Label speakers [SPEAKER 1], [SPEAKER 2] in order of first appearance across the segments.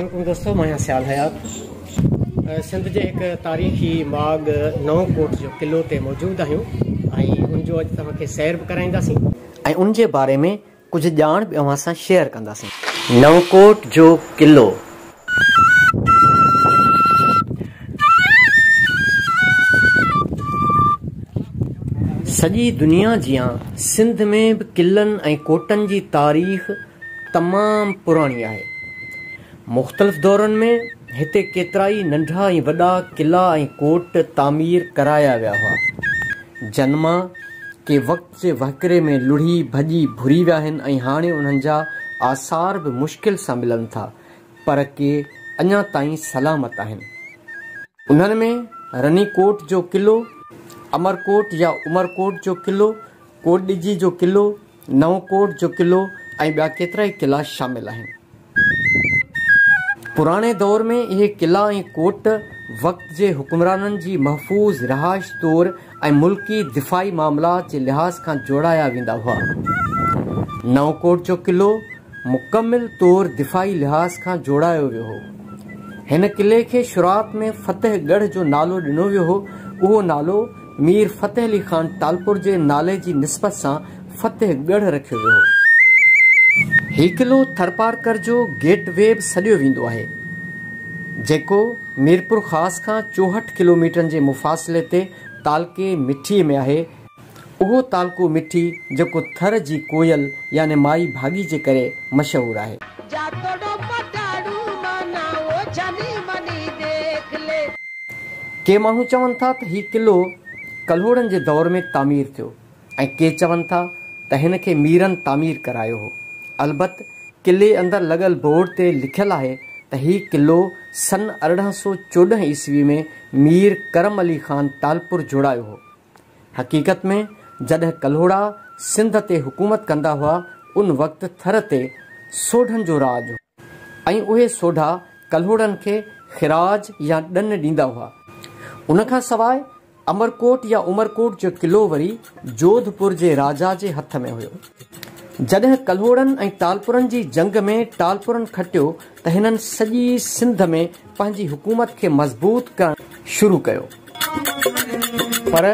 [SPEAKER 1] अस्सलाम दोस्तों, मैं सियाल हयात सिंध के एक तारीख़ी बाग नवकोट जो किलो ते मौजूद आहियूं उन जो अॼु तव्हांखे सैर भी कराईंदासीं ऐं उन जे बारे में कुछ ॼाण भी अवां सां शेयर कंदासीं। नवकोट जो किलो सॼी दुनिया जियां सिंध में भी किलन ऐं कोटन जी तारीख़ तमाम पुरानी है। मुख़्तलिफ़ दौरन में हिते केतराई नंढा ऐं वॾा किला ऐं कोट तामीर कराया विया हुआ। जन्मा के वक़्त जे वहकरे में लुढ़ी भॼी भुरी विया आहिनि ऐं हाणे उन्हनि जा आसार भी मुश्किल सां मिलनि था, पर के अञा ताईं सलामत आहिनि। उन्हनि में रनीकोट जो किलो, अमरकोट या उमरकोट जो किलो, कोटडिजी जो किलो, नवकोट जो किलो ऐं ॿिया केतिरा ई किला शामिल आहिनि। पुराने दौर में इहे किला ऐं कोट वक़्त जे हुक्मराननि जी महफ़ूज़ रिहाइश तौर ऐं मुल्की दिफ़ाई मामलात जे लिहाज़ खां जोड़ाया वेंदा हुआ। नवकोट जो किलो मुकमिल तौर दिफ़ाई लिहाज़ खां जोड़ायो वियो हो। हिन किले खे शुरूआत में फतेहगढ़ जो नालो ॾिनो वियो हो। उहो नालो मीर फतेह अली खान तालपुर जे नाले जी निस्बत सां फतेहगढ़ रखियो वियो हो। ही किलो थरपारकर जो गेटवे भी सॾियो वेंदो आहे, जेको मीरपुर ख़ास खां 64 किलोमीटर जे मुफ़ासिले ते तालके मिठीअ में आहे। उहो तालको मिठी जेको थर जी कोयल यानी माई भागी जे करे मशहूर आहे। के माण्हू चवनि था त ही किलो कल्होड़नि जे दौर में तामीर थियो ऐं के चवनि था त हिन खे मीरनि तामीर करायो हो। अलबत किले अंदर लगल बोर्ड ते लिखियल आहे त ही किलो सन 1814 ईस्वी में मीर करम अली खान तालपुर जोड़ायो हो। हकीकत में जॾहिं कल्होड़ा सिंध ते हुकूमत कंदा हुआ उन वक़्त थर ते सोढनि जो राज हो ऐं उहे सोढा कल्होड़नि खे ख़िराज या ॾन ॾींदा हुआ। उन खां सवाइ अमरकोट या उमरकोट जो किलो वरी जोधपुर जे राजा जे हथ में हुयो। जॾहिं कल्होड़नि ऐं तालपुरनि जी जंग में तालपुरनि खटियो त हिननि सॼी सिंध में पंहिंजी हुकूमत खे मज़बूत करणु शुरू कयो, पर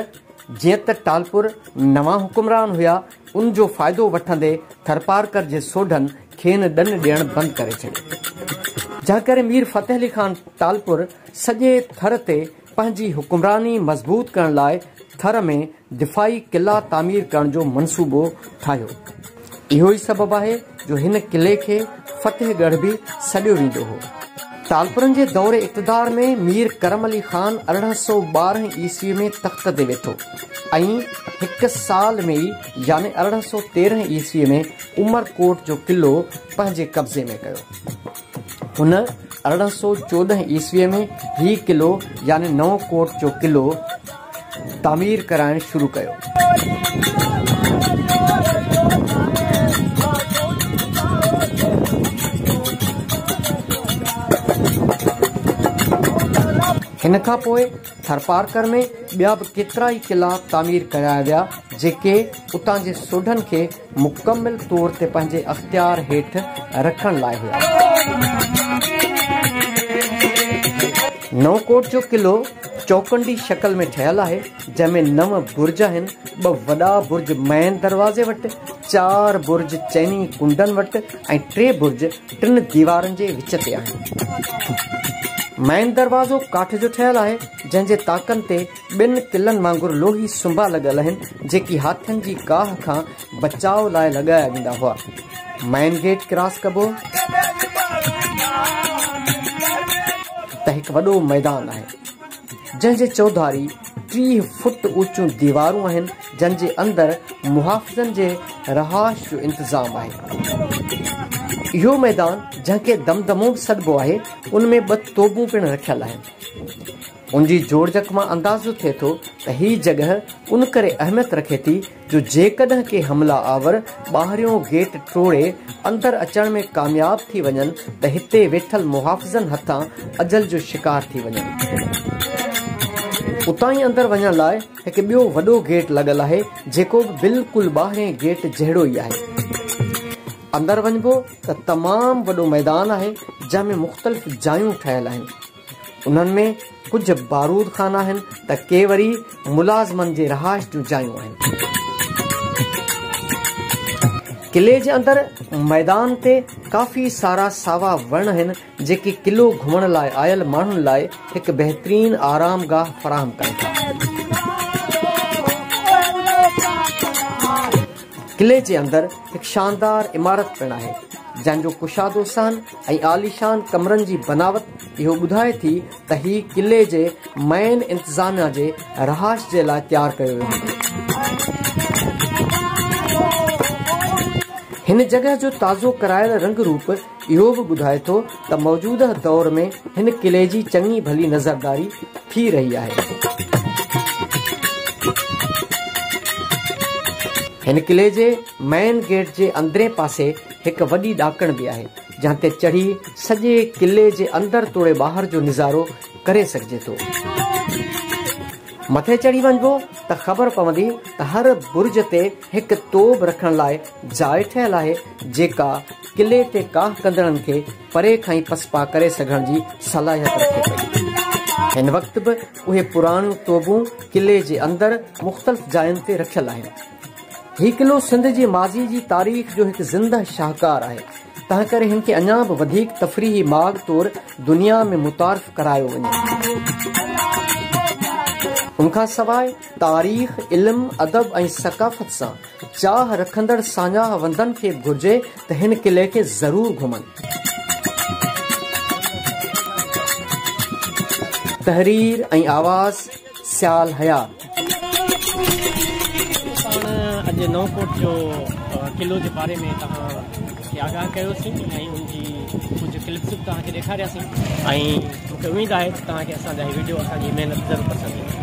[SPEAKER 1] जीअं त तालपुर नवां हुकुमरान हुया उन जो फ़ाइदो वठंदे थरपारकर जे सोढनि खेनि ॾन ॾियणु बंदि करे छॾियो। जंहिं करे मीर फतेह अली खान तालपुर सॼे थर ते पंहिंजी हुकुमरानी मज़बूत करण लाइ थर में दिफ़ाई किला तामीर करण जो मंसूबो ठाहियो। इहो ई सबबु आहे जो हिन किले खे फतेहगढ़ भी सॾियो वेंदो हो। तालपुरनि जे दौरे इक़्तिदार में मीर करम अली खान 1812 ईस्वी में तख़्त ते वेठो ऐं हिकु साल में ई यानी 1813 ईस्वी में उमरकोट जो किलो पंहिंजे कब्ज़े में कयो। हुन 1814 ईस्वीअ में ही किलो यानी नवकोट जो किलो तामीर कराइण शुरू कयो। हिन खां पोइ थरपारकर में ॿिया बि केतिरा ई किला तामीर कराया विया, जेके उतां जे सोढनि खे मुकमिल तौर ते पंहिंजे अख़्तियार हेठि रखण लाइ हुया। नवकोट जो किलो चौकंडी शक्ल में ठहियल आहे, जंहिंमें 9 बुर्ज आहिनि। 2 वॾा बुर्ज मैन दरवाज़े वटि, 4 बुर्ज चैनी कुंडनि वटि ऐं 3 बुर्ज 3 दीवारनि जे विच ते आहिनि। मैन दरवाज़ो काठ जो ठहियल आहे, जंहिंजे ताकनि ते 2 किलनि वांगुरु लोही सुंभा लॻल आहिनि, जेकी हाथियुनि जी काह खां बचाव लाइ लॻाया वेंदा हुआ। मैन गेट क्रॉस कबो त हिकु वॾो मैदान आहे, जंहिंजे चौधारी 30 फुट ऊंचियूं दीवारूं आहिनि, जंहिंजे अंदरि मुहाफ़िज़नि जे रहाइश जो इंतज़ाम आहे। इहो मैदान जंहिंखे दमदमो बि सॾिबो आहे, उनमें 2 तोबूं पिणु रखियल आहिनि। उनजी जोड़जक मां अंदाज़ो थिए थो त ही जॻह उन करे अहमियत रखे थी जो जेकॾहिं के हमला आवर ॿाहिरियों गेट टोड़े अंदरि अचण में कामयाब थी वञनि त हिते वेठल मुहाफ़िज़नि हथां अजल जो शिकार थी वञनि। उतां ई अंदरि वञण लाइ हिकु ॿियो वॾो गेट लॻल आहे, जेको बि बिल्कुलु ॿाहिरें गेट जहिड़ो ई आहे। अंदर वञबो त तमाम वॾो मैदान आहे जंहिंमें मुख़्तलिफ़ जायूं ठहियल आहिनि। उन्हनि में कुछ बारूद खाना आहिनि त के वरी मुलाज़मनि जे रहाइश जूं जायूं आहिनि। किले जे अंदर मैदान ते काफ़ी सारा सावा वण आहिनि जेके किलो घुमण लाइ आयल माण्हुनि लाइ हिकु बहितरीन आरामगाह फराहम कनि था। किले जे अंदर हिकु शानदार इमारत पिणु आहे जंहिंजो कुशादो सन ऐं आलीशान कमरनि जी बनावट इहो ॿुधाए थी त ही किले जे मैन इंतज़ामिया जे रहाइश जे लाइ तयारु कयो वियो आहे। हिन जॻह जो ताज़ो करायल रंग रूप इहो बि ॿुधाए थो त मौजूदा दौर में हिन किले जी चङी भली नज़रदारी थी रही आहे। हिन किले जे मेन गेट जे अंदरे पासे हिकु वॾी ॾाकण बि आहे जंहिं ते चढ़ी सॼे किले जे अंदर तोड़े ॿाहिरि जो निज़ारो करे सघिजे थो। मथे चढ़ी वञबो त ख़बर पवंदी त हर बुर्ज ते हिकु तोब रखण लाइ जाइ ठहियल आहे जेका किले ते काह कंदड़नि खे परे खां ई पसपा करे सघण जी सलाहियत रखे पई। हिन वक़्त बि उहे पुराणियूं तोबूं किले जे अंदर मुख़्तलिफ़ जायुनि ते रखियल आहिनि। ही किलो सिंध जी माज़ी जी तारीख़ जो हिकु ज़िंदह शाहकार आहे, तंहिं करे हिन खे अञा बि वधीक तफ़रीही माग तौरु दुनिया में मुतारिफ़ करायो वञे। उनखां सवाइ तारीख़, इल्म, अदब ऐं सक़ाफ़त सां चाह रखंदड़ साञाह वंदनि खे घुर्जे त हिन किले खे ज़रूर घुमनि। तहरीर ऐं आवाज़ सियाल हयात।
[SPEAKER 2] अॼु नवकोट जो किलो जे बारे में तव्हांखे आगाह कयोसीं ऐं उनजी कुझु क्लिप्स बि तव्हांखे ॾेखारियासीं ऐं मूंखे उमेदु आहे त तव्हांखे असांजा हीउ वीडियो असांजी महिनत ज़रूरु पसंदि ईंदी।